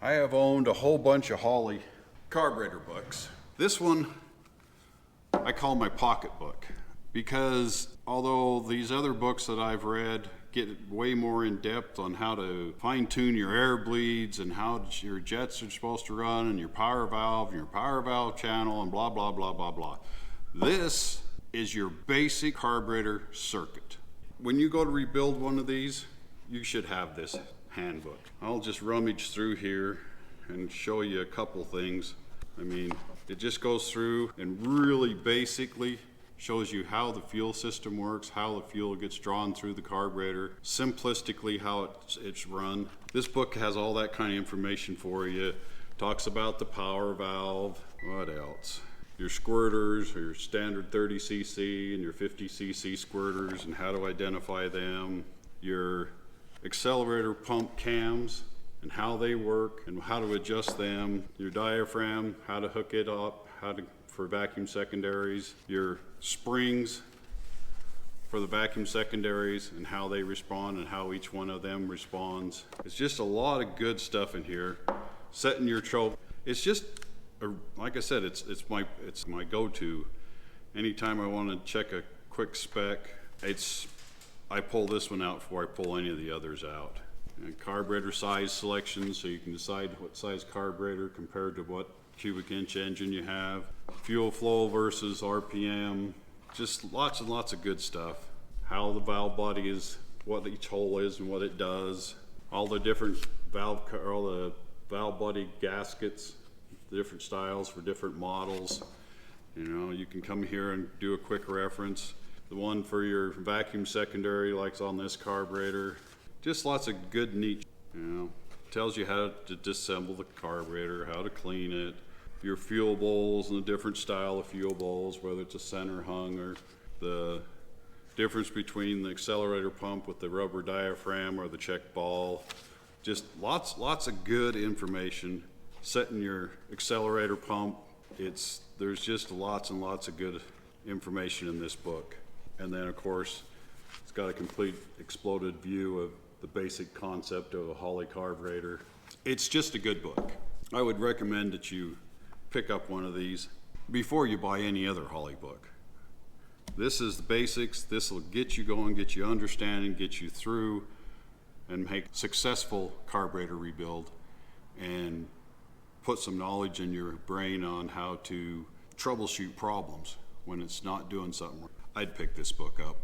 I have owned a whole bunch of Holley carburetor books. This one I call my pocketbook because although these other books that I've read get way more in depth on how to fine tune your air bleeds and how your jets are supposed to run and your power valve channel and blah, blah, blah, blah, blah. This is your basic carburetor circuit. When you go to rebuild one of these, you should have this handbook. I'll just rummage through here and show you a couple things. I mean, it just goes through and really basically shows you how the fuel system works, how the fuel gets drawn through the carburetor, simplistically how it's run. This book has all that kind of information for you. Talks about the power valve, what else? Your squirters, your standard 30cc and your 50cc squirters and how to identify them. Your accelerator pump cams and how they work and how to adjust them. Your diaphragm, how to hook it up, for vacuum secondaries, your springs for the vacuum secondaries and how they respond and how each one of them responds. It's just a lot of good stuff in here. Setting your choke. It's just, like I said, it's my go-to. Anytime I want to check a quick spec, I pull this one out before I pull any of the others out. And carburetor size selection, so you can decide what size carburetor compared to what cubic inch engine you have. Fuel flow versus RPM, just lots and lots of good stuff. How the valve body is, what each hole is and what it does. All the different valve body gaskets, the different styles for different models. You know, you can come here and do a quick reference. The one for your vacuum secondary, like on this carburetor. Just lots of good, neat, you know, tells you how to disassemble the carburetor, how to clean it, your fuel bowls and the different style of fuel bowls, whether it's a center hung or the difference between the accelerator pump with the rubber diaphragm or the check ball. Just lots of good information. Setting your accelerator pump, there's just lots and lots of good information in this book. And then of course, it's got a complete exploded view of the basic concept of a Holley carburetor. It's just a good book. I would recommend that you pick up one of these before you buy any other Holley book. This is the basics. This will get you going, get you understanding, get you through and make successful carburetor rebuild and put some knowledge in your brain on how to troubleshoot problems when it's not doing something. I'd pick this book up.